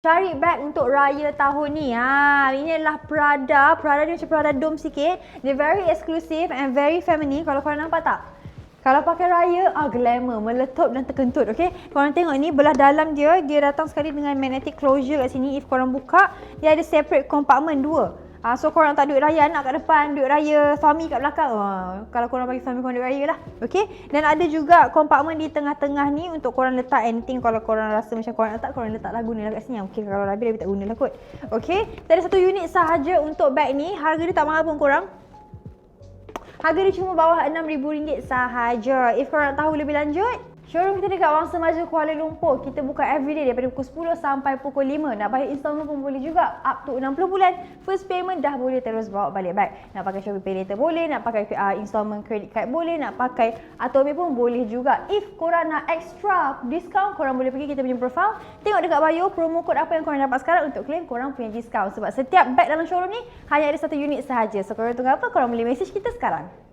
Cari bag untuk raya tahun ni. Ini adalah Prada. Prada ni macam Prada dome sikit. Dia very exclusive and very feminine. Kalau korang nampak tak? Kalau pakai raya, glamour, meletup dan terkentut, okay? Korang tengok ni, belah dalam dia datang sekali dengan magnetic closure kat sini. If korang buka, dia ada separate compartment dua. So korang tak duit raya anak kat depan, duit raya suami kat belakang. Kalau korang bagi suami korang duit raya lah, okay? Dan ada juga compartment di tengah-tengah ni untuk korang letak anything. Kalau korang rasa macam korang letak, korang letak lah, guna lah kat sini. Okay, kalau Rabi tak guna lah kot. Okay, kita ada 1 unit sahaja untuk bag ni. Harga dia tak mahal pun korang. Harga dia cuma bawah RM6,000 sahaja. If korang nak tahu lebih lanjut, showroom kita dekat Wangsa Maju, Kuala Lumpur. Kita buka everyday daripada pukul 10 sampai pukul 5. Nak bayar installment pun boleh juga. Up to 60 bulan. First payment dah boleh terus bawa balik bag. Nak pakai Shopee Pay Later boleh. Nak pakai installment credit card boleh. Nak pakai Atome pun boleh juga. If korang nak extra discount, korang boleh pergi kita punya profile. Tengok dekat bio promo code apa yang korang dapat sekarang untuk claim korang punya discount. Sebab setiap bag dalam showroom ni hanya ada 1 unit sahaja. So korang tunggu apa? Korang boleh message kita sekarang.